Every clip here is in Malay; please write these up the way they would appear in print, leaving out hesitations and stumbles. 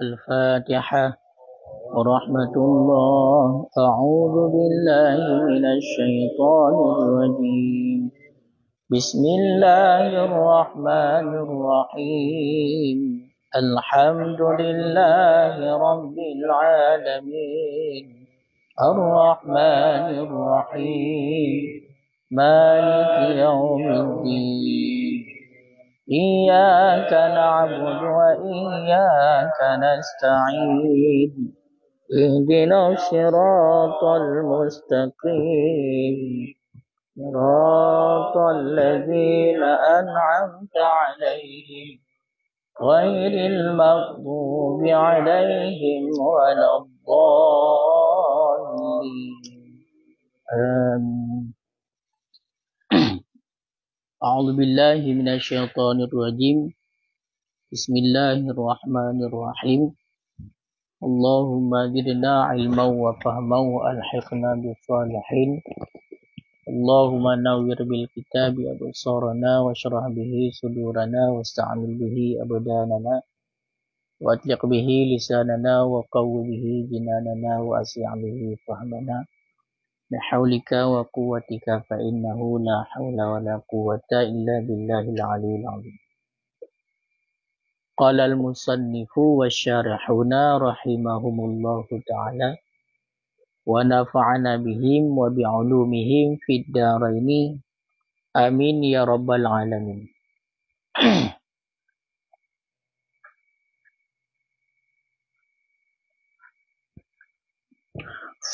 الفاتحة ورحمة الله. أعوذ بالله من الشيطان الرجيم. بسم الله الرحمن الرحيم. الحمد لله رب العالمين الرحمن الرحيم مالك يوم الدين. إياك نعبد وإياك نستعين. اهدنا الصراط المستقيم صراط الذين أنعمت عليهم غير المغضوب عليهم ولا الضالين. آمين. أعوذ بالله من الشيطان الرجيم. بسم الله الرحمن الرحيم. اللهم زدنا علما وفهما وألحقنا بالصالحين. اللهم نور بالكتاب أبصارنا واشرح به صدورنا واستعمل به أبداننا وأطلق به لساننا وقو به جناننا وأسع به فهمنا بحولك وقوتك فإنه لا حول ولا قوة إلا بالله العلي العظيم. قال المصنف والشارحون رحمهم الله تعالى ونفعنا بهم وبعلومهم في الدارين آمين يا رب العالمين.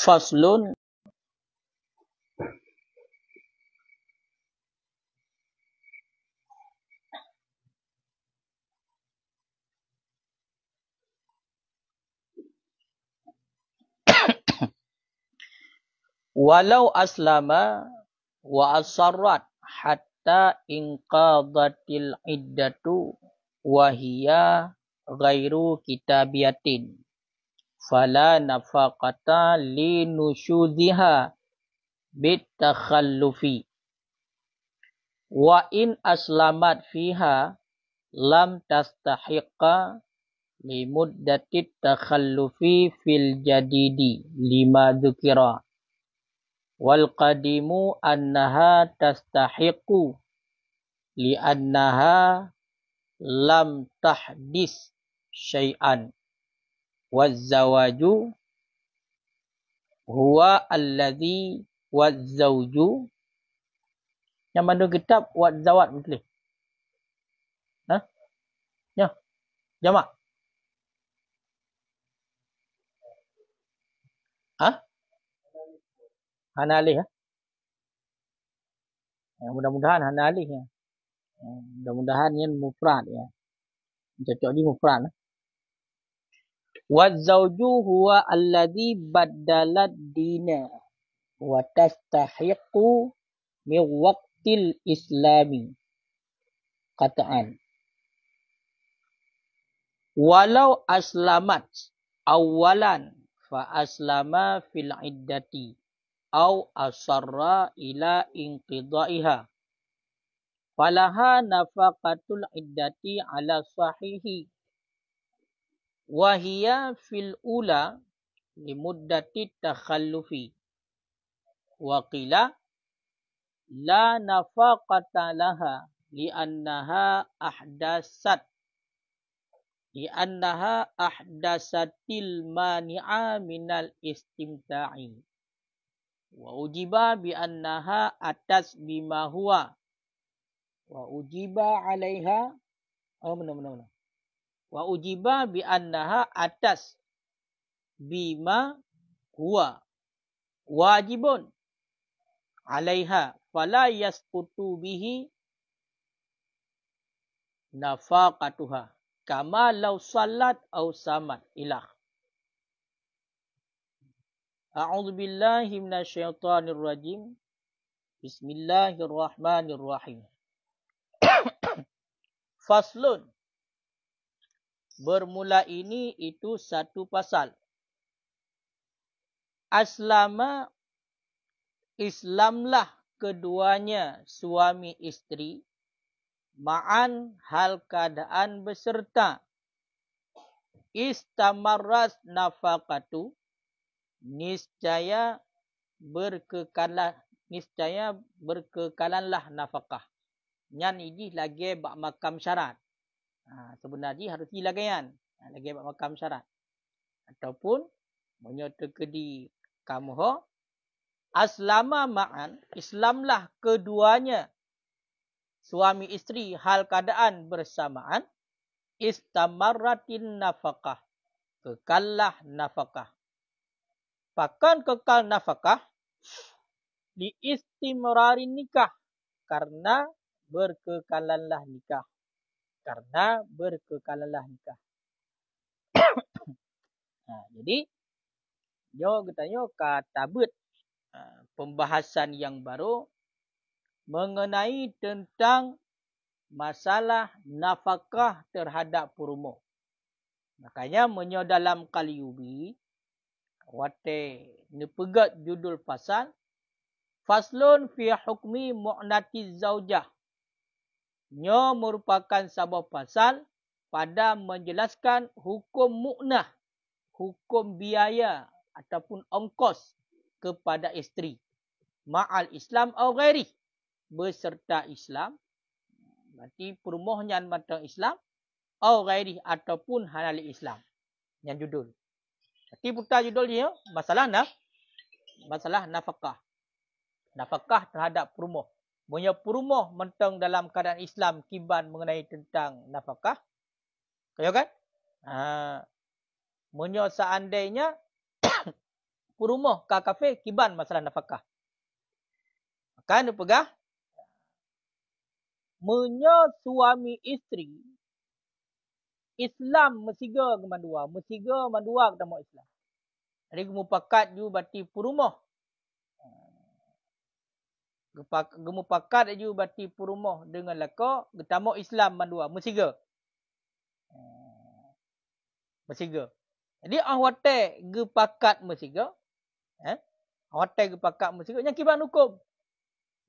Faslun. Walau aslama wa asarrat hatta inqadatil iddatu wa hiya ghairu kitabiyatin fala nafaqata li nusyudhiha bit takhallufi wa in aslamat fiha lam tastahiqa li muddatit takhallufi fil jadidi lima dzukira. Wal qadimu annaha tastahiqu li annaha lam tahdis syai'an. Waz zawaju huwa alladhi waz zawju. Yang mana kitab waz zawat betul. Ha? Ya. Jamak. Ha? Hanalih ya. Mudah-mudahan hanalih ya. Mudah-mudahan yang mufrad ya. Cocok di mufrad. Waz-zawju huwa alladhi baddalat dina wa tastahiqu min waqtil islami. Kataan. Walau aslamat awalan fa aslama fil iddati au asarra ila inqidaiha falaha nafaqatul iddati ala sahihi wa hiya fil ula limuddati takhallufi wa qila la nafaqata laha li'annaha ahdasatil mani'a minal istimta'i. Wa ujiba bi annaha atas bima huwa wa ujiba 'alaiha wa ujiba bi annaha atas bima huwa wajibun 'alaiha fala yasqutu bihi nafaqatuha kama law salat aw samat ilah. A'udzu billahi minasyaitonir rajim. Bismillahirrahmanirrahim. Faslun. Bermula ini itu satu pasal. Aslama, Islamlah keduanya suami isteri, ma'an hal keadaan beserta. Istamarras nafaqatu, niscaya berkekalanlah nafkah. Nyan ini lagi bak makam syarat. Sebenarnya harus dilagaian. Lagi bak makam syarat. Ataupun menyatakan di kamuh aslama ma'an, Islamlah keduanya suami isteri hal keadaan bersamaan. Istamarratin nafkah, kekallah nafkah. Bahkan kekal nafkah li istimrarin nikah, karena berkekalanlah nikah. Karena berkekalanlah nikah. Jadi yo katanya kata but pembahasan yang baru mengenai tentang masalah nafkah terhadap perumuh. Makanya menyo dalam Kaliubi wate nepegat judul pasal Faslun fi hukmi mu'nati zaujah. Nyo merupakan sebuah pasal pada menjelaskan hukum mu'nah, hukum biaya ataupun ongkos kepada isteri. Ma'al Islam atau ghairi, beserta Islam. Berarti perumuhnya matang Islam atau ghairi ataupun halal Islam. Yang judul. Jadi putar judul dia masalah nafkah. Nafkah terhadap perumuh. Punya perumuh mentang dalam keadaan Islam kiban mengenai tentang nafkah. Kaya kan? Punya seandainya perumuh ka kafir kiban masalah nafkah. Maka dia pegah punya suami isteri Islam mesiga gemandua. Mesiga mandua ketemu Islam. Jadi gemupakat ju bati perumuh. Gemupakat ju bati perumuh dengan lako ketemu Islam mandua. Mesiga. Mesiga. Jadi awate gepakat mesiga. Awate gepakat mesiga. Yang kiban hukum.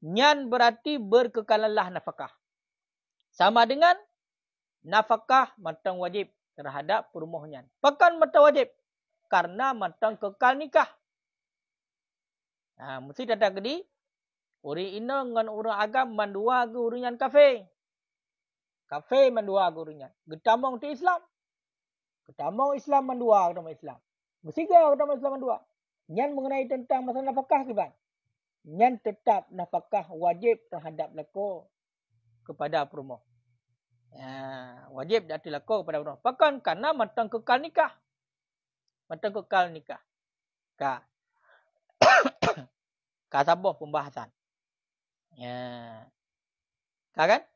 Nyan berarti berkekalanlah nafkah. Sama dengan nafkah matang wajib terhadap perumuhnya. Pakan matang wajib. Karena matang kekal nikah. Mesti datang ke di. Uri ina dengan orang agam mandua ke uringan kafe. Kafe mandua ke uringan. Getamong ti Islam. Getamong Islam mandua ke Islam. Mesti ke getamong Islam mandua. Nyan mengenai tentang masalah nafkah kiban. Nyan tetap nafkah wajib terhadap lako kepada perumuh. Wajib dati lako kepada perumuh. Pakan karena matang kekal nikah. Matang kekal nikah. Ka sabuh pembahasan. Kan?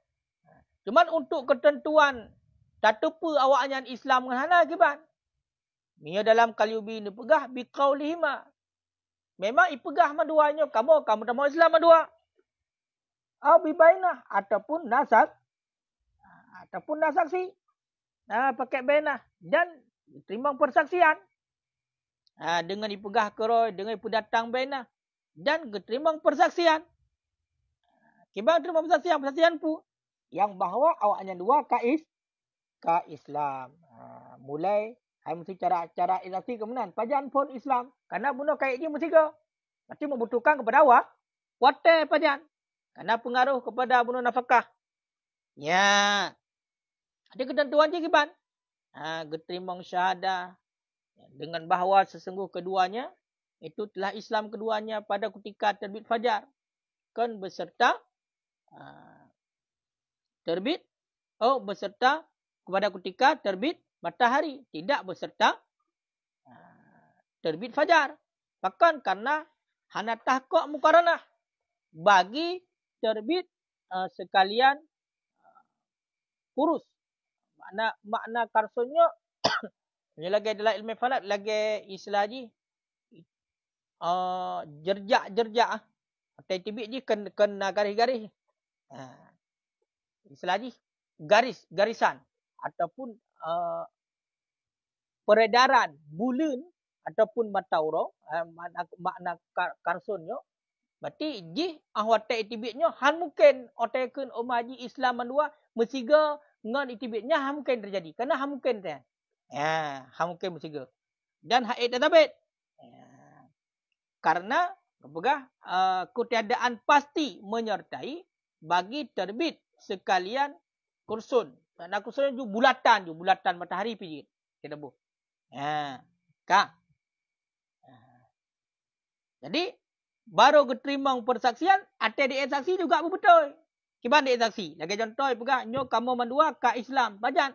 Cuman untuk ketentuan tatupu awaknya Islam ngahana kiban. Mia dalam Kaliubi ni pegah biqaulihima. Memang ipegah maduanya kamu tamu Islam madua. Au bibainah ataupun nasak. Ataupun nasaksi. Pakai bainah dan terima persaksian. Dengan ipegah keroi, dengan ipu datang bainah dan terima persaksian. Kibang terima persaksian pu yang bahawa awaknya dua ka Islam. Mulai hai mesti cara ilasi kemudian pajan pun Islam. Karena bunuh kayak dia mesti ke. Berarti membutuhkan kepada awak wate pajan. Karena pengaruh kepada bunuh nafkah. Ya. Ada ketentuan je kiban. Geterimang syahadah dengan bahawa sesungguh keduanya itu telah Islam keduanya pada ketika terbit fajar. Kan beserta terbit beserta kepada ketika terbit matahari, tidak beserta terbit fajar. Bahkan karena hana tahqiq muqaranah bagi terbit sekalian kurus. Makna karsonya ini lagi adalah ilmu falak lagi istilah ji jerjak Hotel tibik ni kena garis-garis. Istilah ni garisan ataupun peredaran bulan ataupun matauro, makna karsunnya. Berarti ji hotel tibiknya han mungkin hotelkeun umaji Islam mandua mesiga ngan itibitnya han mungkin terjadi. Karena han mungkin teh. Han mungkin mesiga. Dan haid terbit. Karena ketiadaan pasti menyertai bagi terbit sekalian kursun. Karena kursun ju bulatan matahari pergi. Kita bu. Jadi baru keterima persaksian, ada di saksi juga betul. Kiban di saksi. Lagi contoh pegah nyo kamu mandua ka Islam, bajan.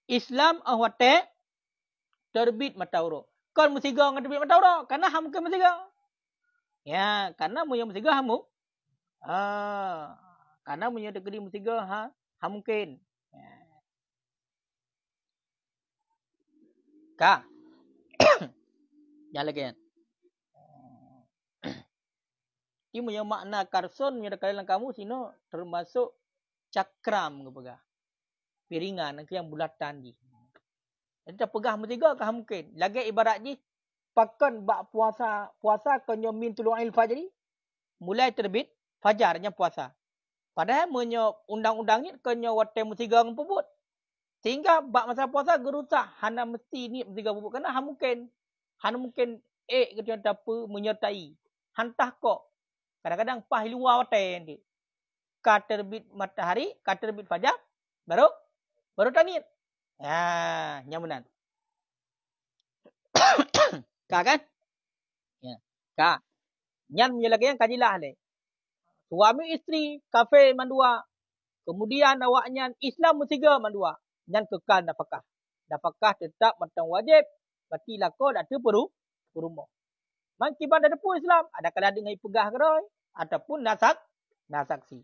Islam ahwate terbit matauro. Kon musiga ngan terbit matauro, karena ham ke musiga. Ya, karena mu yang musiga hamu. Karena mu yang tegedi musiga ha mungkin. Ka. Ya lagi. Ini yang makna karson yang ada dalam kamu sino termasuk cakram ke pegah. Piringan yang bulatan ni. Jadi pegah mestiga kah mungkin. Lagi ibarat ni pakan bak puasa kenyo min tuluang il fajr ni mulai terbit fajarnya puasa. Padahal menyo undang-undang ni kenyo wate mestiga ngepubut. Sehingga bak masa puasa gerusak hana mesti ni mestiga puput karena mungkin hana mungkin ketua apa menyertai. Hantah kok kadang-kadang pah luar hotel nanti. Ka terbit matahari, ka terbit fajar, baru tanit. Nyamunan. Ka kan? Ya. Ka. Nyan menyelagi yang kajilah le. Suami isteri kafe mandua. Kemudian awaknya Islam musiga mandua. Nyan kekal nafkah. Nafkah tetap matang wajib. Berarti lako dak tu rumah. Mangkiban ada pun Islam, ada kala dengan pegah geroi ataupun nasaksi.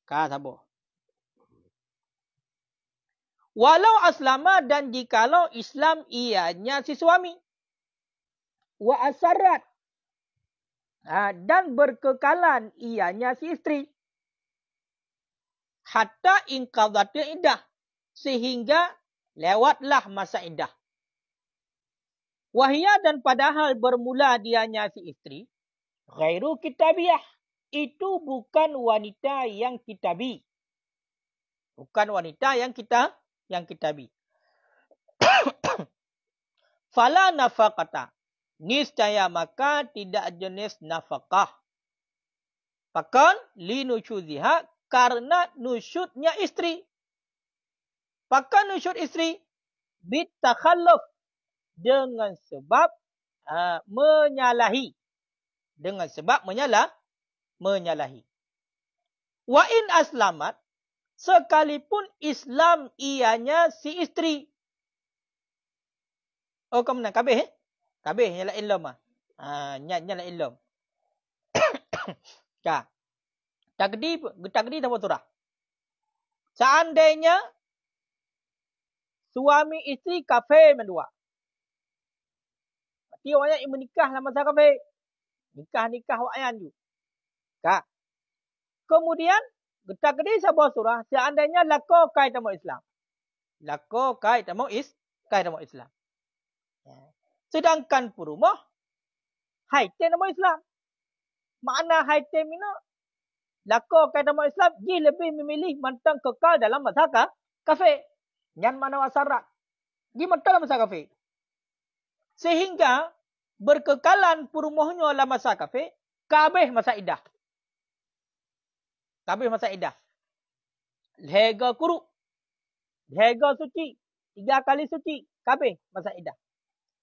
Ka sabo. Walau aslama dan jikalau Islam ianya si suami. Wa asarrat. Dan berkekalan ianya si isteri. Hatta inqadhatnya iddah. Sehingga lewatlah masa iddah. Wahia dan padahal bermula dianya si isteri. Ghairu kitabiyah. Itu bukan wanita yang kitabi. Bukan wanita yang kitabi. Fala nafaqata. Niscaya maka tidak jenis nafkah. Bahkan linusyuziha karena nusyudnya istri. Bahkan nusyud istri bitakhalluf dengan sebab menyalahi. Dengan sebab menyalahi. Wa in aslamat sekalipun Islam ianya si isteri. Oh kamu nak kabeh? Kabeh nyala ilmu. Nyala ilmu. Ka. Takdi apa surah? Seandainya suami isteri kafir mendua. Berarti orang yang menikah dalam masa kafir. Nikah wayan ju. Ka. Kemudian takdi sebuah surah seandainya lako kai tamu Islam. Lako kai tamu Islam. Sedangkan perumah haite nama Islam. Makna haite mina lako kai tamu Islam dia lebih memilih mantang kekal dalam masa kafir. Yang mana wasarat. Dia mantang dalam masa kafir. Sehingga berkekalan perumahnya dalam masa kafir kabeh masa iddah. Kabeh masa iddah. Lega kuru. Lega suci. 3 kali suci. Kabeh masa iddah.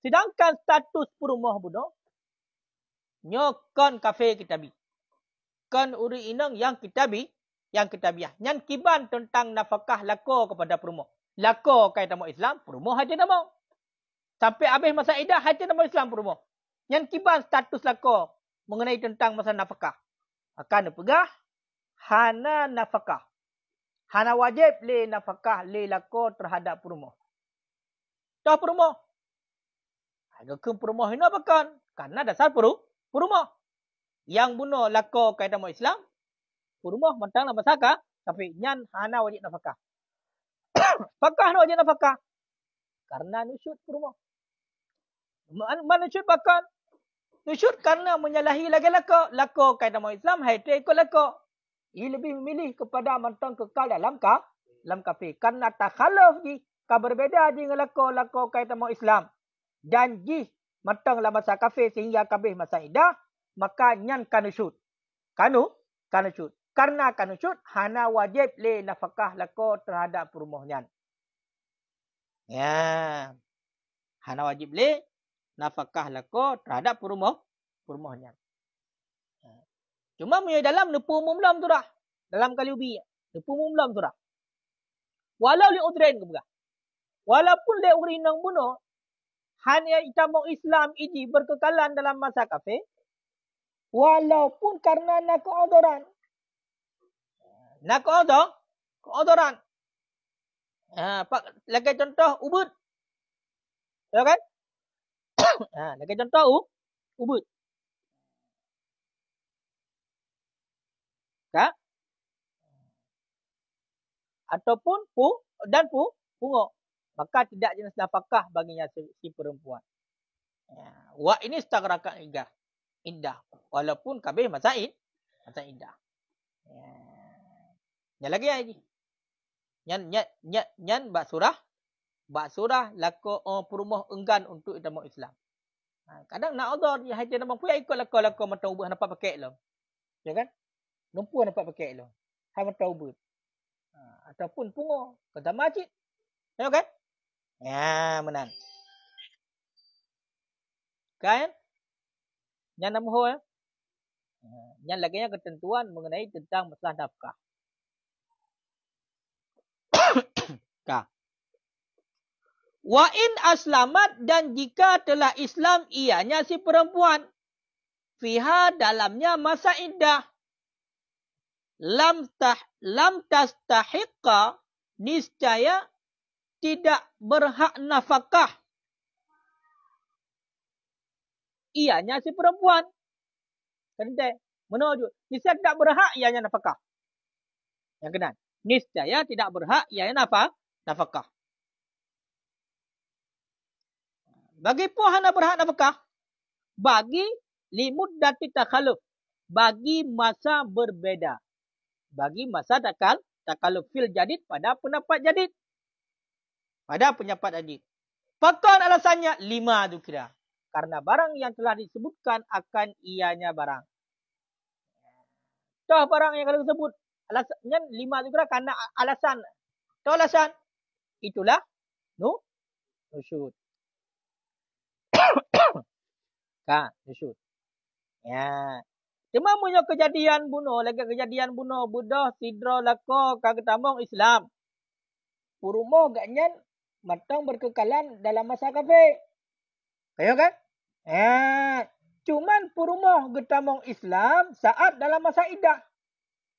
Sedangkan status perumah budak. Nyokon kafir kitabi. Kan uri inang yang kitabiah. Yang kiban tentang nafkah lako kepada perumah. Lako kait nama Islam. Perumah haji nama. Sampai habis masa iddah haji nama Islam perumah. Yang kiban status lako mengenai tentang masa nafkah. Akan dipegah. Hana nafkah. Hana wajib le nafkah le lako terhadap perumah. Dah perumah. Agak perumah ini apa kan? Karena dasar perumah. yang bunuh lako kaitan mo Islam, purmoh mentang la masaka, tapi nyan hana wajib nafkah. Pakah nak wajib nafkah? Karena nusyud purmoh. Mana nusyud bakal? Nusyud karena menyalahi lagi lako kaitan mo Islam, hai tu ikut lako. Ia lebih memilih kepada mentang kekal dalam kafir. Karena takhaluf ji, berbeza dengan lako kaitan mo Islam. Dan ji mentang la masa kafir sehingga kabeh masa idah, maka nyan kanusyud. Kanusyud. Karena kanusyud, hana wajib le nafkah lako terhadap purmoh nyan. Ya. Hana wajib le nafkah lako terhadap purmoh nyan. Cuma punya dalam nepu mumlam tu dah. Dalam kali ubi. Nepu mumlam tu dah. Walau li udren ke bukan. Walaupun le urinang bunuh, hanya itamong Islam iji berkekalan dalam masa kafir, walaupun karena nak keodoran. Nak keodoran. Lagi contoh ubud. Ya kan? Lagi contoh ubud. Tak? Ataupun pungo. Maka tidak jenis nafkah baginya si perempuan. Wa ini stagrakan indah. Walaupun kabeh masa indah. Yang lagi lagi. Nyan bak surah lako perumah enggan untuk itamu Islam. Kadang nak odor dia hati nama puya ikut lako mata ubah nampak pakai lo. Ya kan? Numpu nampak pakai lo. Hai mata ubah. Ataupun pungo kata masjid. Ya kan? Ya, menang. Kan? Yang nama ho ya. Yang laginya ketentuan mengenai tentang masalah nafkah. Wa in aslamat, dan jika telah Islam ianya si perempuan, fiha dalamnya masa iddah, lam tastahiqqa, niscaya tidak berhak nafkah ianya si perempuan. Kente menuju niscaya tidak berhak ianya nafkah. Yang kena niscaya tidak berhak ianya nafkah. Bagi puhana berhak nafkah, bagi limud dati takhaluf, bagi masa berbeda, bagi masa takhaluf fil jadid pada pendapat jadid, Fakon alasannya 5 tu kira, karena barang yang telah disebutkan akan ianya barang. Toh barang yang kalau disebut alasannya 5 tu kira karena alasan. Toh alasan itulah nusyud. Nusyud. Ya. Cuma punya kejadian bunuh budah sidro lako kagetamong Islam. Purumo gaknyan matang berkekalan dalam masa kafir. Kayo kan? Cuman purumo getamong Islam saat dalam masa iddah.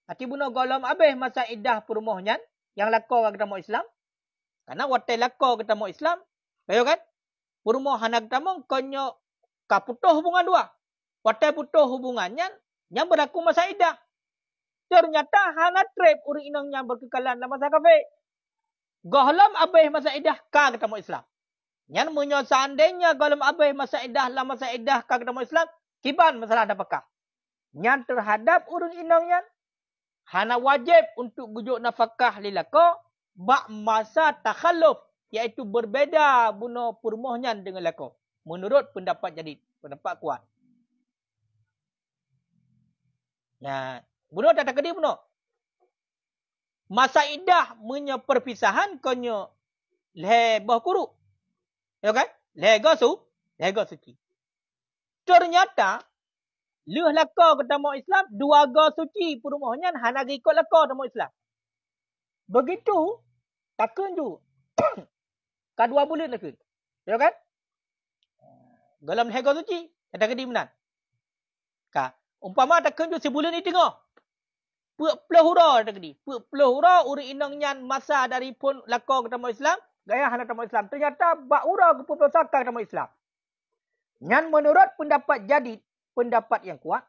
Hati bunuh golom abeh masa iddah purumohnya yang lako getamong Islam. Karena watai lako getamong Islam. Kayo kan? Purumo hanak getamong konyo kaputuh hubungan dua. Watai putuh hubungannya yang berlaku masa iddah. Ternyata hana trip uri inang yang berkekalan dalam masa kafir. Gohlam abih masa iddah ka ketemu Islam. Yang menyo seandainya gohlam abih masa iddah ka ketemu Islam, kiban masalah nafkah. Yang terhadap urun inang yang hana wajib untuk gujuk nafkah lilako bak masa takhaluf, iaitu berbeda bunuh purmohnya dengan lako. Menurut pendapat jadid, pendapat kuat. Ya, bunuh tak kedi bunuh. Masa iddah punya perpisahan konyo leboh kuru. Ya kan? Lego suci. Ternyata leuh lako ketemu Islam 2 go suci perumohnya hana ikut lako ketemu Islam. Begitu takun ju. Ka 2 bulan lagi. Ya kan? Dalam lego suci ada kedi menan. Ka umpama takun ju sebulan ni tengok. Pelahura tadi. Pelahura uri inang nyan masa dari pun lako ketemu Islam, gaya hana ketemu Islam. Ternyata bak ura ke pusaka ketemu Islam. Nyan menurut pendapat jadid, pendapat yang kuat,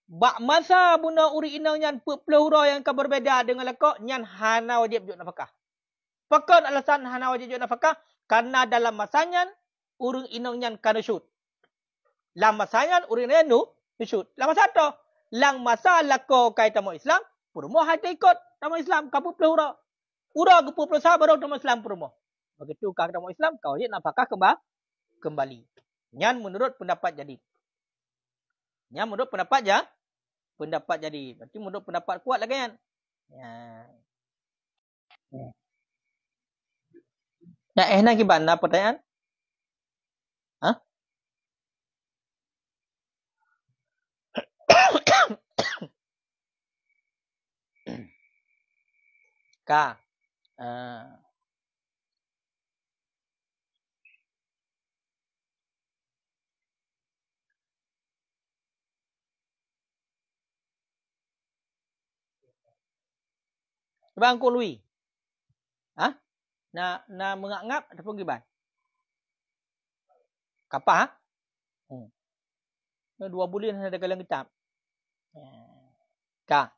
Bak masa buna uri inang nyan pelahura yang akan berbeza dengan lekok nyan hana wajib juk nafkah. Pakan alasan hana wajib juk nafkah karena dalam masanya urang inang nyan kana syut. Dalam masanya urang nyan nu syut. Dalam masa tu lang masa lako kai tamu Islam purmo hati ikut tamu Islam kapu pelahura. Ura gepu pelusa baru tamu Islam purmo. Begitu kau tamu Islam kau wajib nafkah kembali. Nyan menurut pendapat jadi. Nyan menurut pendapat ya. Pendapat jadi. Berarti menurut pendapat kuat lagi kan. Ya. Nak nak gimana pertanyaan? Hah? Ka. Bang ko lui. Hah? Na mengap-ngap ataupun gimana? Kapah? Na 2 bulan ada dalam kitab. Ka.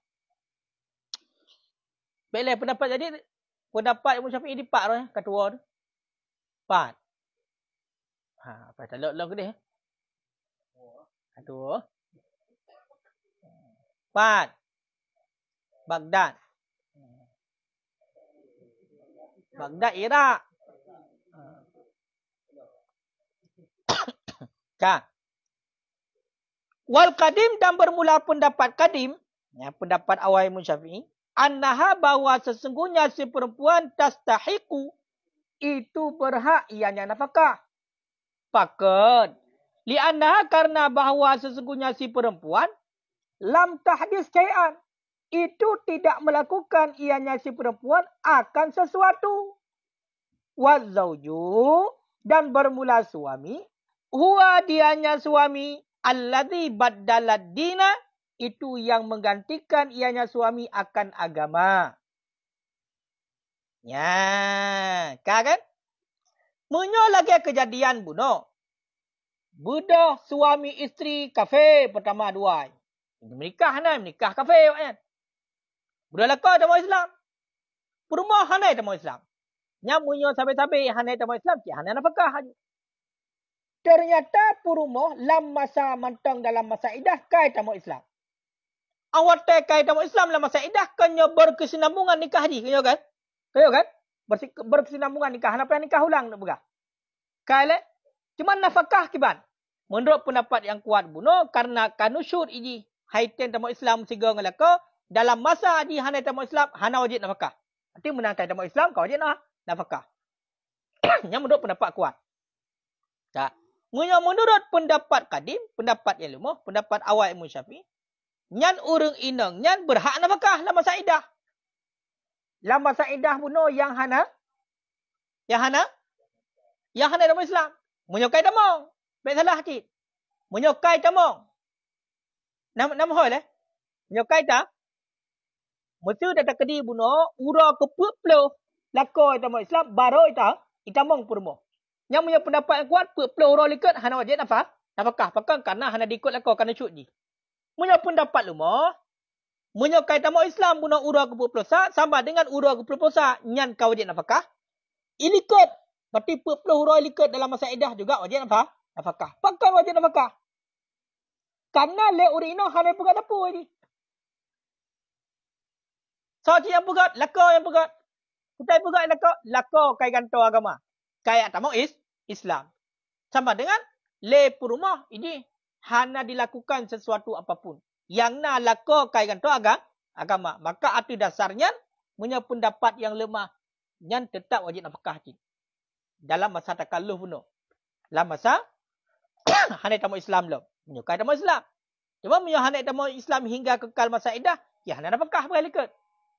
Baiklah pendapat jadi pendapat Imam Syafi'i di part tu ketua tu. Part. Apa tak lok ke dia? Ketua. Part. Baghdad. Baghdad Iraq. Ka. Wal qadim dan bermula pendapat qadim, ya, pendapat awal Imam Syafi'i, annaha bahwa sesungguhnya si perempuan tastahiqu itu berhak ianya nafkah. Fakad li annaha karena bahwa sesungguhnya si perempuan lam tahdis syai'an itu tidak melakukan ianya si perempuan akan sesuatu. Wa zauju dan bermula suami, huwa dianya suami alladzi baddalad dina itu yang menggantikan ianya suami akan agama. Ya, kan? Menyo lagi kejadian buno. Budak suami isteri kafe pertama dua. Menikah kafe kan. Budak lelaki tamu Islam. Rumah hanai tamu Islam. Nya munyo sampai-sampai hanai tamu Islam, ki hanai nafkah. Ternyata purumo lam masa mantang dalam masa idah kai tamu Islam. Awak kai tamu Islam dalam masa idah kanyo berkesinambungan nikah haji kanyo kan? Kanyo kan? Berkesinambungan nikah. Apa yang nikah ulang nak begah? Kai le cuma nafkah kiban. Menurut pendapat yang kuat buno karena kanusyur iji haiten tamu Islam siga ngelaka dalam masa di hanai tamu Islam hana wajib nafkah. Arti menangkai tamu Islam kau wajib nafkah. Yang menurut pendapat kuat. Tak. Menurut pendapat kadim, pendapat yang lemah, pendapat awal Imam Syafi'i, nyan urang inang, nyan berhak nafkah dalam masa idah. Dalam masa idah buno yang hana dalam Islam. Menyokai tamong. Baik salah hakik. Menyokai tamong. Nama hoi le. Menyokai tak? Mesti dah tak kedi buno, ura kepuk peluh, lakoi tamong Islam, baru itamong purmo. Yang punya pendapat yang kuat, peluh orang likut, hana wajib nafkah. Pakai karena hana diikut lakau, karena cut je. Punya pendapat lumah, menyokai tamu Islam, guna urah kepuluh puasa, sama dengan urah kepuluh puasa, nyan kau wajib nafkah. Ilikut. Berarti peluh orang likut dalam masa idah juga wajib nafkah. Pakai wajib nafkah. Karena le uri ino, hana pegat apa lagi. So, yang pegat, lakau yang pegat. Kita pegat lakau kai kantor agama. Kai tamu Islam. Sama dengan le purumah ini hana dilakukan sesuatu apapun. Yang na lakukan kanto agama. Maka arti dasarnya punya pendapat yang lemah. Yang tetap wajib nafkah. Dalam masa takalluh puno. Dalam masa hana tamu Islam lo. Menyukai tamu Islam. Cuma punya hana tamu Islam hingga kekal masa idah. Ya hana nafkah berikut.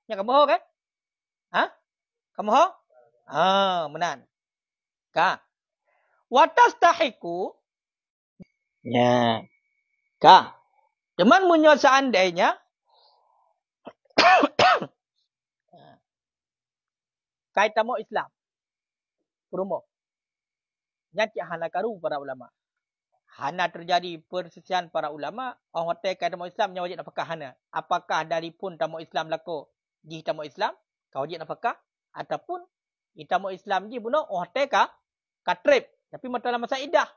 Yang kamu ho kan? Ha? Kamu ho? Menan. Ka. Watastahiku. Ya. Ka. Cuman munyo seandainya. Kait tamu Islam. Perumo. Nyati hana karu para ulama. Hana terjadi persisian para ulama, orang hotel kaya tamu Islam yang wajib nafkah hana. Apakah dari pun tamu Islam lako di tamu Islam, kau wajib nafkah ataupun di tamu Islam je buno orang hotel ka trip. Tapi masa iddah.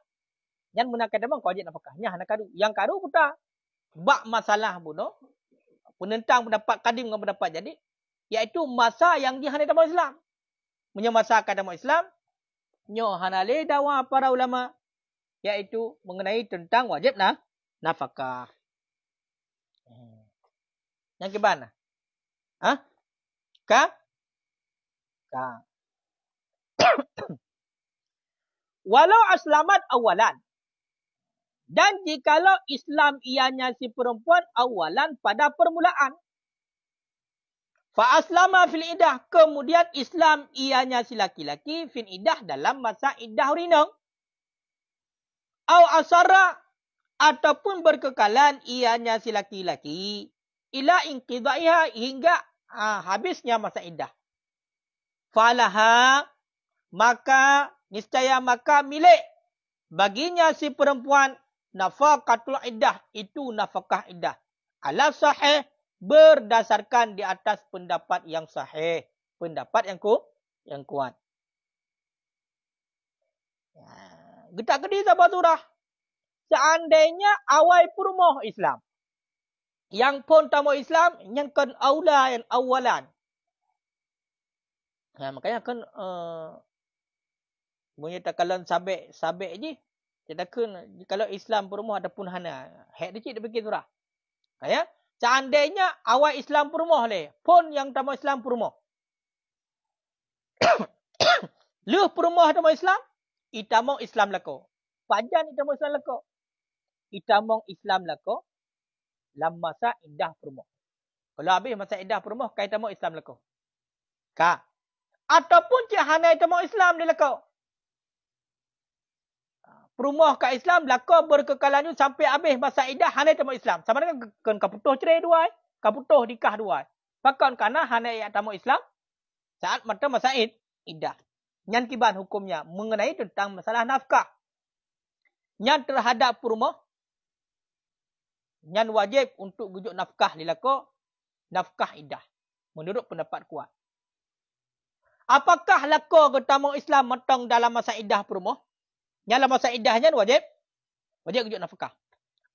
Yang menakan tamu kau wajib nafkah. Nya hana kadu. Yang kadu putar. Bak masalah buno penentang pendapat kadim dengan pendapat jadi iaitu masa yang di hana tamu Islam. Menyemasakan tamu Islam nyo hanale dawa para ulama iaitu mengenai tentang wajib nafkah. Yang ke mana? Ha? Ka? Walau aslamat awalan. Dan jikalau Islam ianya si perempuan awalan pada permulaan. Fa aslama fil iddah. Kemudian Islam ianya si laki-laki fil iddah dalam masa iddah rinang. Au asara ataupun berkekalan ianya si laki-laki ila inqidaiha hingga habisnya masa iddah. Falaha maka niscaya maka milik baginya si perempuan nafaqatul iddah, itu nafkah iddah. Ala sahih berdasarkan di atas pendapat yang sahih, pendapat yang kuat. Getak gedi sahabat surah. Seandainya awal perumoh Islam. Yang pun tamu Islam, yang kan aula yang awalan. Makanya kan punya takalan sabik je. Sedangkan kalau Islam perumoh ataupun hana. Hak dia dia fikir surah. Ya. Seandainya awal Islam perumoh le, pun yang tamu Islam perumoh. Luh perumoh tamu Islam, itamong Islam lako. Pajan itamong Islam lako. Itamong Islam lako dalam masa iddah perumoh. Kalau habis masa iddah perumoh, kai itamong Islam lako. Ka. Ataupun cik hana itamong Islam dia lako. Perumoh kat Islam lako berkekalan sampai habis masa iddah hana tamu Islam. Sama dengan kan kaputuh cerai dua, kaputuh nikah dua. Pakan kana hana tamu Islam saat masa iddah. Nyan kiban hukumnya mengenai tentang masalah nafkah. Nyan terhadap perumoh nyan wajib untuk gujuk nafkah dilako nafkah iddah menurut pendapat kuat. Apakah lako ke tamu Islam matang dalam masa iddah perumoh? Yang dalam masa iddahnya wajib gujuk nafkah.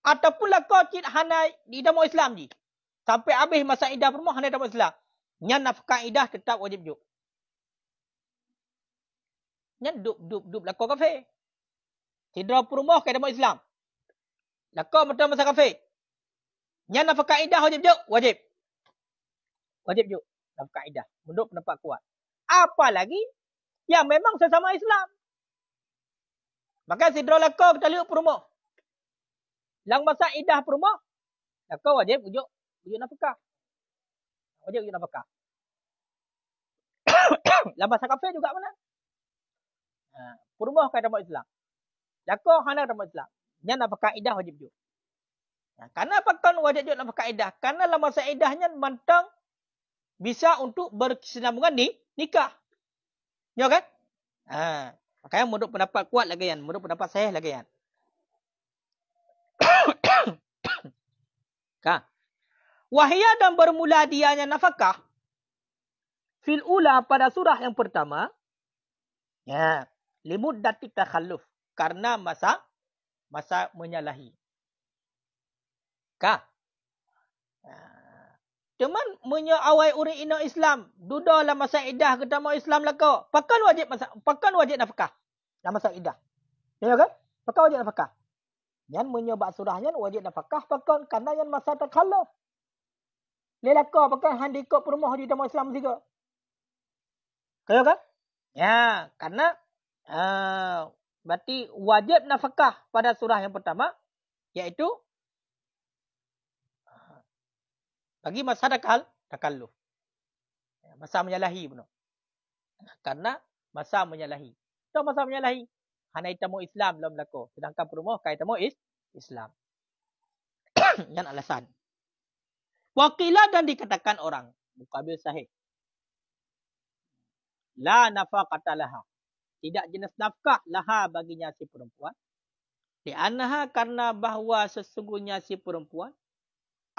Ataupun lako cik hana di tamu Islam je. Sampai habis masa iddah perumoh hana tamu Islam. Yang nafkah iddah tetap wajib gujuk. Yang duk lako kafir. Sidra perumoh ke tamu Islam. Lako matang masa kafir. Yang nafkah iddah wajib gujuk, wajib. Wajib gujuk nafkah iddah menurut pendapat kuat. Apalagi yang memang sesama Islam. Maka sidra lako kita lihat perumoh. Lang masa iddah perumoh, lako wajib gujuk nafkah. Wajib gujuk nafkah. Lang masa kafir juga mana? Perumoh kata tamu Islam. Lako hana tamu Islam. Yang nafkah iddah wajib gujuk. Karena apa kan wajib gujuk nafkah iddah? Karena dalam masa iddahnya mantang bisa untuk berkesinambungan nikah. Ya kan? Makanya menurut pendapat kuat lagi kan. Menurut pendapat saya lagi kan. Wahia dan bermula dianya nafkah. Fil ula pada surah yang pertama. Ya. Limuddati takhalluf. Karena masa menyalahi. Cuman awal uri ina Islam. Duda lah masa iddah kita mau Islam lah kau. Pakan wajib nafkah. Dalam masa iddah. Ya kan? Pakan wajib nafkah. Yang menyebab surahnya wajib nafkah. Pakan karena yang masa takhalluf. Lelaka pakan handikop rumah di dalam Islam juga. Kaya kan? Ya. Karena berarti wajib nafkah pada surah yang pertama. Iaitu bagi masa takalluf. Masa menyalahi benar. Karena masa menyalahi. Itu masa menyalahi. Hana itamu Islam belum berlaku. Sedangkan perumoh kaya itamu Islam. Yang alasan. Wakilah dan dikatakan orang. Muqabil sahih. La nafaqata laha. Tidak jenis nafkah laha baginya si perempuan. Li'annaha karena bahawa sesungguhnya si perempuan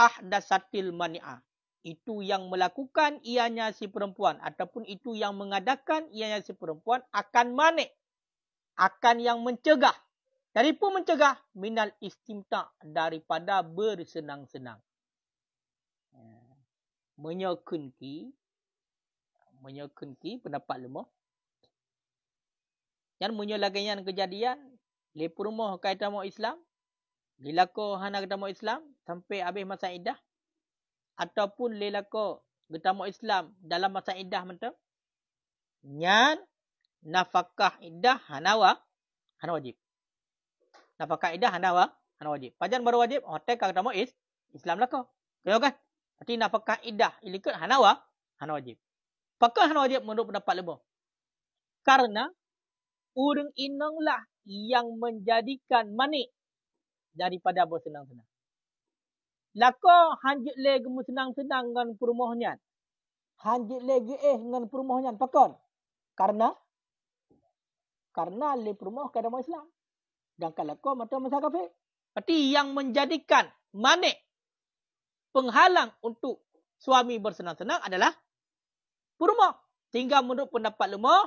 ahdatsatil mani'ah. Itu yang melakukan ianya si perempuan ataupun itu yang mengadakan ianya si perempuan akan mani', akan yang mencegah. Dari pun mencegah minal istimta' daripada bersenang-senang. Menyokunki pendapat lemah. Yang menyelagaian kejadian lepur rumah kaitan mau Islam. Lelako hana kita mau Islam sampai habis masa iddah. Ataupun lelako kita mau Islam dalam masa iddah mentang. Nyan nafkah iddah hana wajib. Nafkah iddah hana wajib. Pajan baru wajib hotel kita mau Islam lah kau. Tahu kan? Berarti nafkah iddah ilikut hana wajib. Apakah hana wajib menurut pendapat lemah? Karena urang inanglah yang menjadikan mani daripada bersenang-senang. Lako hanjut lagi senang-senang dengan perumahannya. Hanjut lagi dengan perumahannya. Pakon? Karena le perumah kada mau Islam. Dan kalau kau mata masa kafir. Berarti yang menjadikan mani penghalang untuk suami bersenang-senang adalah perumah. Sehingga menurut pendapat lemah,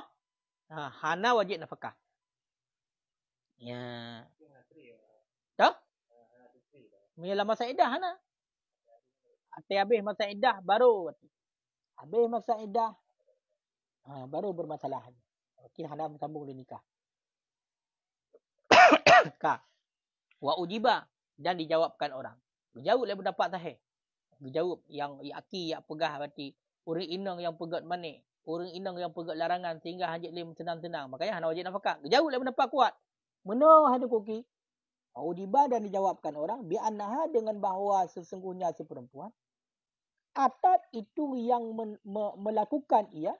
hana wajib nafkah. Ya. Tahu? Mula masa iddah hana. Habis masa iddah baru. Habis masa iddah baru bermasalah. Okey hana bersambung dengan nikah. Wa ujiba dan dijawabkan orang. Dijawab oleh pendapat sahih. Dijawab yang aki yang pegah berarti orang inang yang pegat manik. Orang inang yang pegat larangan sehingga hajat lim senang-senang. Makanya hana wajib nafkah. Dijawab oleh pendapat kuat. Menurut hadu koki. Ujiba dan dijawabkan orang bi annaha dengan bahawa sesungguhnya si perempuan atat itu yang melakukan ia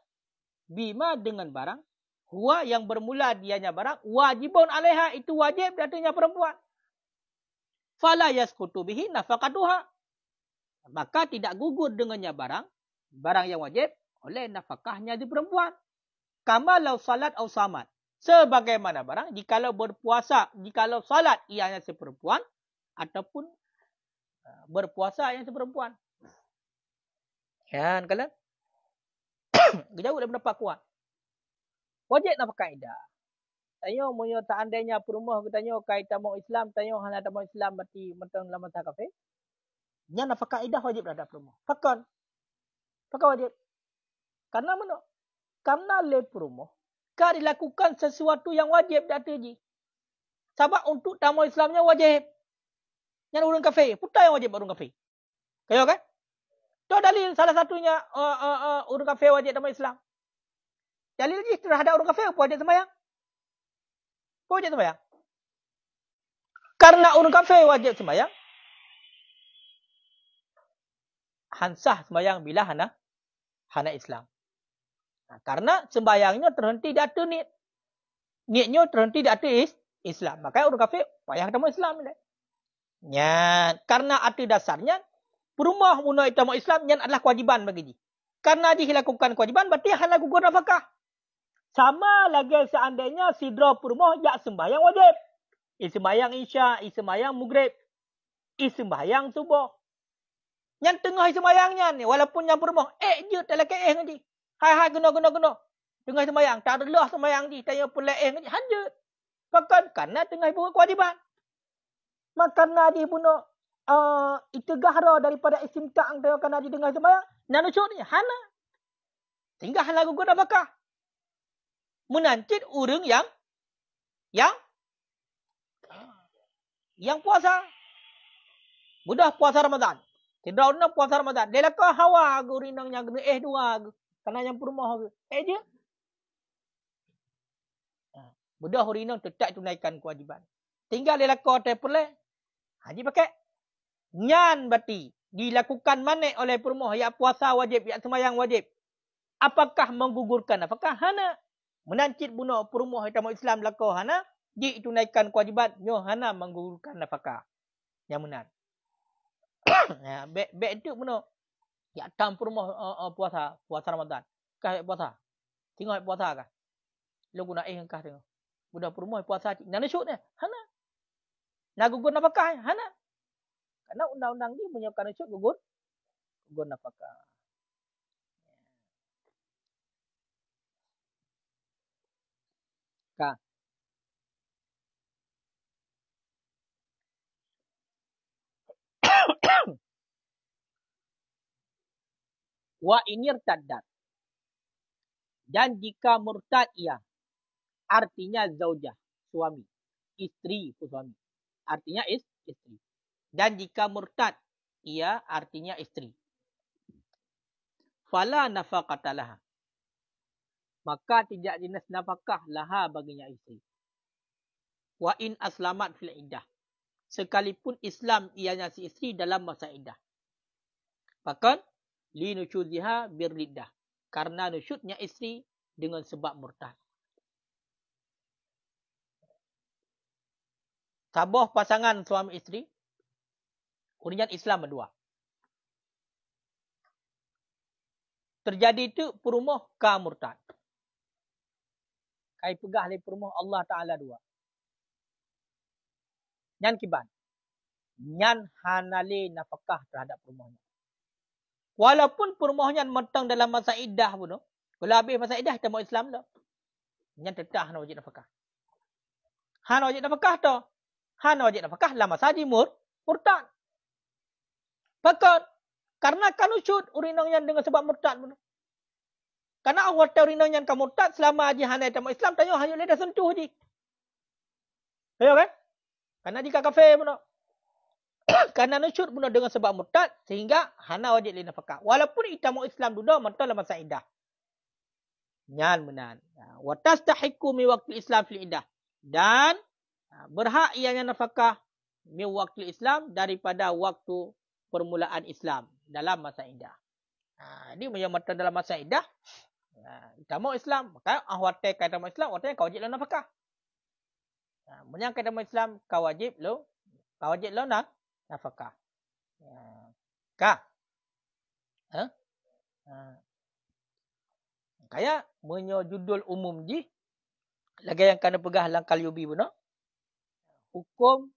bima dengan barang huwa yang bermula dianya barang wajibun alaiha itu wajib datanya perempuan. Fala yasqutu bihi nafaqatuha. Maka tidak gugur dengannya barang yang wajib oleh nafkahnya di perempuan. Kama law salat au samat. Sebagaimana barang jikalau berpuasa, jikalau salat ianya si perempuan ataupun berpuasa ianya si perempuan. Kan kalian? Jauh dari pendapat kuat. Wajib nafkah iddah. Tanya moyo tak andainya perumah tanya kaitan mau Islam, tanya hana tak mau Islam berarti mentang dalam masa kafir. Nya nafkah iddah wajib terhadap perumah. Pakon. Pakon wajib. Karena mana? Karena le perumah kan dilakukan sesuatu yang wajib dak terji. Sebab untuk tamu Islamnya wajib. Yang orang kafir, putar yang wajib orang kafir. Kayo kan? Itu dalil salah satunya orang kafir wajib tamu Islam. Dalil lagi terhadap orang kafir wajib sembahyang. Wajib sembahyang. Karena orang kafir wajib sembahyang. Hansah sembahyang bila hana Islam. Nah, karena sembahyangnya terhenti di atas niat. Niatnya terhenti di atas Islam. Makanya orang kafir payah tamu Islam. Ya, karena arti dasarnya perumah munai tamu Islam yang adalah kewajiban bagi dia. Karena dia lakukan kewajiban berarti hanya gugur nafkah. Sama lagi seandainya sidra perumah yang sembahyang wajib. Sembahyang Isya, sembahyang Maghrib, sembahyang subuh. Yang tengah sembahyangnya ni walaupun yang perumah je tak laki ngaji. Hai guna. Tengah sembahyang tak ada lah sembahyang di tanya pula ngaji hanjut. Bahkan karena tengah buat kewajiban. Makana dia bunuh itu gahra daripada istimta' yang kena di tengah sembahyang. Nanusuk ni hana. Sehingga hana gugur nafkah. Menancit orang yang puasa. Mudah puasa Ramadan. Tidak nak puasa Ramadan. Dia lakah hawa gurinangnya guna dua. Karena yang perumah je. Mudah hurinang tetap tunaikan kewajiban. Tinggal dia lakah terpeleh. Haji pakai. Nyan berarti dilakukan manik oleh perumah yang puasa wajib, yang sembahyang wajib. Apakah menggugurkan nafkah? Hana. Menancit bunuh perumah yang Islam lakah hana. Ditunaikan kewajiban. Nyo hana menggugurkan nafkah. Yang benar. Baik itu bunuh. Ya tam perumah puasa Ramadan. Kah puasa. Tengok puasa kah? Lu guna kah tengok. Budak perumah puasa. Nana syuk ni. Hana. Nak gugur nafkah. Hana. Karena undang-undang ni menyiapkan nusyuk gugur nafkah. Ka. Wa inir taddat. Dan jika murtad ia, artinya zaujah, suami. Istri pun suami. Artinya istri. Dan jika murtad ia, artinya istri. Fala nafaqata laha. Maka tidak dinas nafkah laha baginya istri. Wa in aslamat fil iddah. Sekalipun Islam ianya si istri dalam masa iddah. Bahkan li nusyudziha birriddah. Karena nusyudnya istri dengan sebab murtad. Tabah pasangan suami istri. Kemudian Islam berdua. Terjadi itu perumuh ka murtad. Kai pegah le perumuh Allah Ta'ala dua. Nyan kiban. Nyan hanale nafkah terhadap perumuhnya. Walaupun perumuhnya mentang dalam masa iddah pun. Kalau habis masa iddah, kita mau Islam dah. Nyan tetap hana wajib nafkah. Hana wajib nafkah tu. Hana wajib nafkah lah masa di murtad. Bahkan, karena kan usyud urinang yang dengan sebab murtad pun. Karena awal tahu urinang yang kan murtad, selama haji hana yang Islam, tanya hanya boleh dah sentuh haji. Ya kan? Karena jika kafir pun. Karena nusyud pun dengan sebab murtad, sehingga hana wajib li nafkah. Walaupun kita mau Islam dulu, mentang dalam masa iddah. Nyan menan. Wa tastahiqu mi waqti Islam fil iddah. Dan berhak ianya nafkah mi waqti Islam daripada waktu permulaan Islam dalam masa iddah. Ini mentang dalam masa iddah. Kita mau Islam, maka ahwate kata mau Islam, awate kau wajib lo nafkah. Menyang kata mau Islam, kau wajib lo nafkah. Ka. Kaya menyo judul umum ji lagi yang kena pegah lang Qalyubi pun. Hukum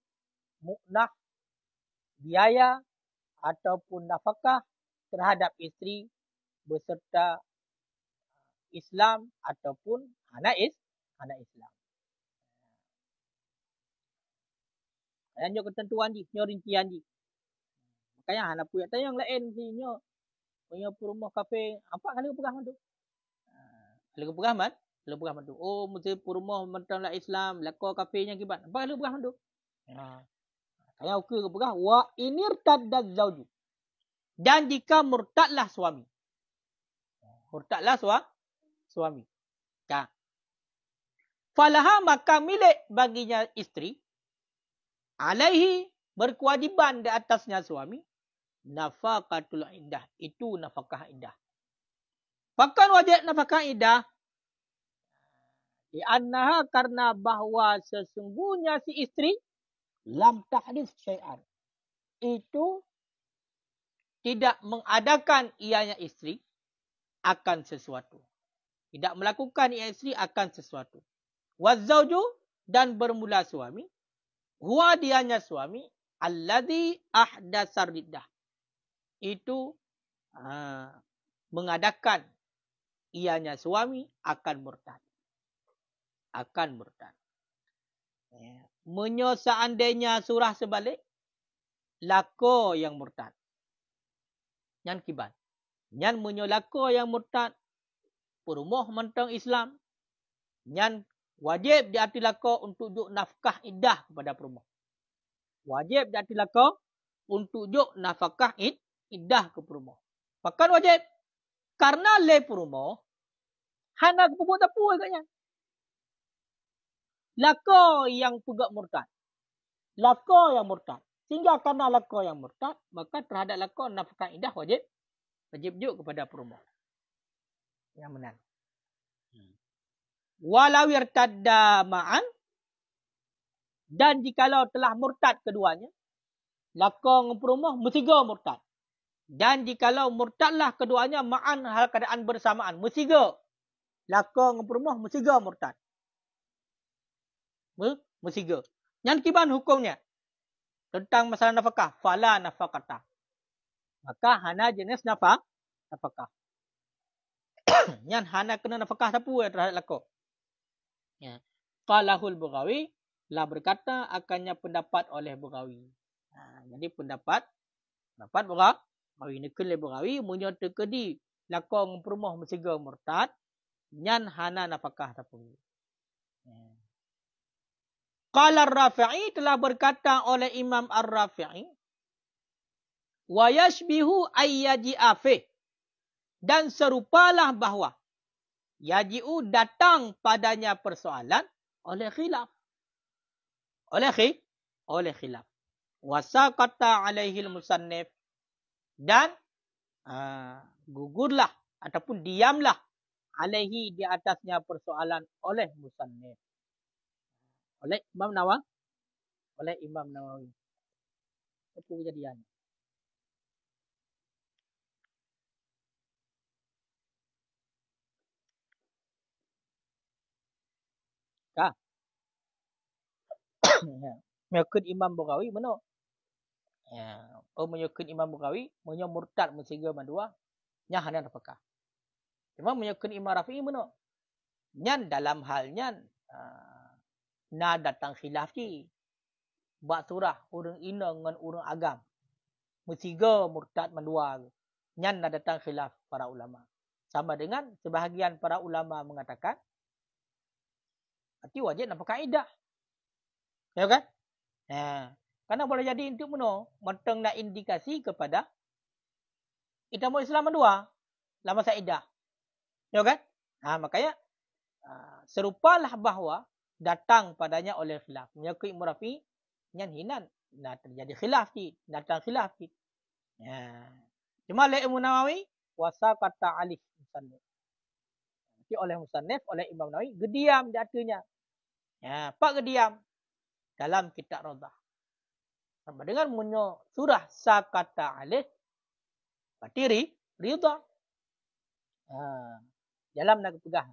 muknah biaya ataupun nafkah terhadap isteri beserta Islam ataupun anak Islam. Yang ketentuan di, nyo rincian di. Makanya hana punya tanya yang lain si nyo. Punya perumah kafe, apa kali pegah mandu? Kali pegah man? Kali pegah mandu. Oh, mesti perumah mentang la Islam, lako kafenya kibat. Apa kali pegah mandu? Kaya okey ke pegah wa inirtadda zauju. Dan jika murtadlah suami. Murtadlah suami. Ka. Falaha maka milik baginya istri. Alaihi berkewajiban di atasnya suami. Nafaqatul iddah. Itu nafkah iddah. Bahkan wajib nafkah iddah. Li'annaha karena bahwa sesungguhnya si istri. Lam tahdis syai'an. Itu tidak mengadakan ianya istri akan sesuatu. Tidak melakukan ia istri akan sesuatu. Wazzauju dan bermula suami. Huwa dianya suami. Alladhi ahdasar riddah. Itu mengadakan ianya suami akan murtad. Akan murtad. Menyo seandainya surah sebalik. Lako yang murtad. Nyan kiban. Nyan menyo lako yang murtad. Perumuh mentang Islam. Nyan wajib diarti lako untuk juk nafkah iddah kepada perumuh. Wajib diarti lako untuk juk nafkah iddah ke perumuh. Bahkan wajib. Karena le perumuh. Hana kepupuk tapu agaknya. Lako yang pegak murtad. Lako yang murtad. Sehingga karena lako yang murtad. Maka terhadap lako nafkah iddah wajib. Wajib juk kepada perumuh. Yang menang. Walau irtadda ma'an. Dan jikalau telah murtad keduanya. Lako dengan perumuh mesti go murtad. Dan jikalau murtadlah keduanya ma'an hal keadaan bersamaan. Mesti go. Lako dengan perumuh mesti go murtad. Mesti go. Yang kiban hukumnya. tentang masalah nafkah, fala nafaqata. Maka hana jenis nafkah. Yang hana kena nafkah siapa terhadap lako. Ya. Qalahul Baghawi lah berkata akannya pendapat oleh Baghawi. Jadi pendapat Baghawi ni kele Baghawi munyo tekedi lakong perumah mesiga murtad nyan hana nafkah siapa. Qala Ar-Rafi'i telah berkata oleh Imam Ar-Rafi'i wa yashbihu ayyaji'a fi dan serupalah bahawa yaji'u datang padanya persoalan oleh khilaf. Oleh khilaf. Wasaqata alaihi al-musannif dan gugurlah ataupun diamlah alaihi di atasnya persoalan oleh musannif. Oleh Imam Nawawi. Apa kejadian? Kah? Mengikut Imam Baghawi mana? Ya, mengikut Imam Baghawi, menyo murtad mesiga mandua, nya hana nafkah. Cuma mengikut Imam Rafi'i mana? Nyan dalam halnya na datang khilaf ki. Bak surah urang ina dengan urang agam. Mesiga murtad mandua. Nyan na datang khilaf para ulama. Sama dengan sebahagian para ulama mengatakan berarti wajib nafkah iddah. Ya kan? Karena boleh jadi untuk mana? Matang nak indikasi kepada itamu Islam mandua lama saidah. Ya kan? Makanya serupalah bahawa datang padanya oleh khilaf. Menyakui Murafi nyan hinan nak terjadi khilaf ki, datang khilaf ki. Cuma oleh Imam Nawawi wasaqata alif musannif. Jadi oleh musannif, oleh Imam Nawawi gediam di atasnya. Pak gediam dalam kitab Radah. Sama dengan munyo surah sakata alif berarti ridha. Dalam nak pegah.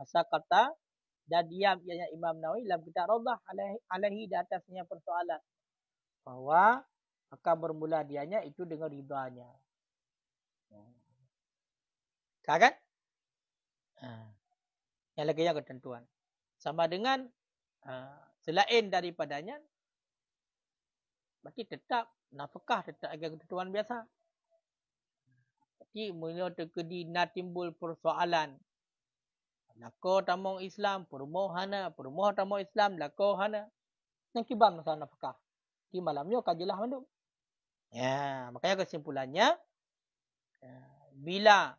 Sakata dan diam ianya Imam Nawawi dalam kitab Radah alaihi di atasnya persoalan bahwa akan bermula dianya itu dengan ridhanya. Kan? Yang lagi yang ketentuan. Sama dengan selain daripadanya berarti tetap nafkah tetap agak ketentuan biasa. Jadi munyo tekedi na timbul persoalan. Lako tamong Islam, permoh tamong Islam, lako hana. Yang kibar masalah nafkah. Di malamnya kajilah mandu. Makanya kesimpulannya bila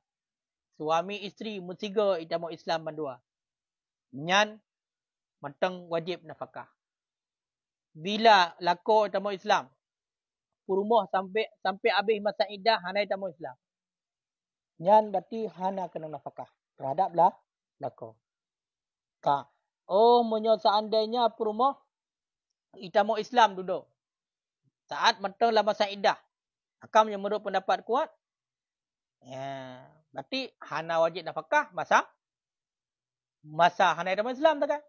suami isteri mutiga itamu Islam mandua. Nyan matang wajib nafkah. Bila lako itamu Islam permoh sampai habis masa iddah hana itamu Islam. Nyan berarti hana kena nafkah terhadap lako. Munyo seandainya permoh itamu Islam duduk. Saat matang dalam masa iddah. Akan menurut pendapat kuat. Berarti hana wajib nafkah masa hana itamu Islam tak kan?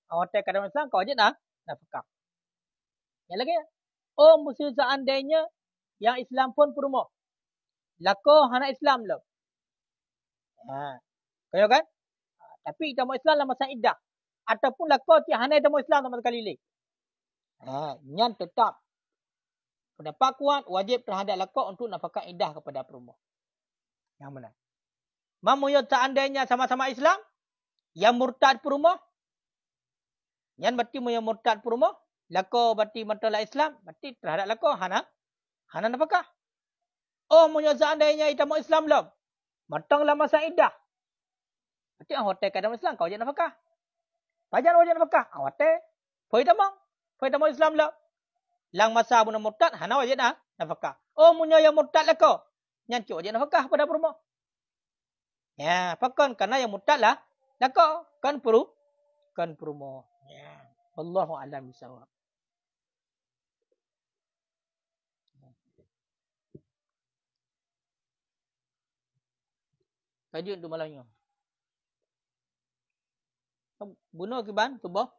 Hotel kadang Islam kau wajib nafkah. Yang lagi mesti seandainya yang Islam pun permoh. Lako hana Islam lah. Kaya kan? Tapi itamu Islam dalam masa iddah. Ataupun lako ti hana itamu Islam sama sekali lagi. Nyan tetap pendapat kuat wajib terhadap lako untuk nafkah iddah kepada perempuan. Yang mana? Mamuyo seandainya sama-sama Islam, yang murtad perumah, yang berarti yang murtad perumah, lako berarti matalah Islam, berarti terhadap lako hana nafkah. Munyo seandainya itamu Islam belum, matanglah masa iddah. Berarti hotel kadang Islam kau wajib nafkah. Pajan wajib nafkah, hotel poi tamu Islam belum. Lang masa buna murtad hana wajib nafkah. Munyo yang murtad lako, nyan cu wajib nafkah pada perumah. Pakon karena yang murtad lah lako kan perumah. Wallahu a'lam bishawab. Kaji untuk malangnya. Bunuh ke ban tubuh?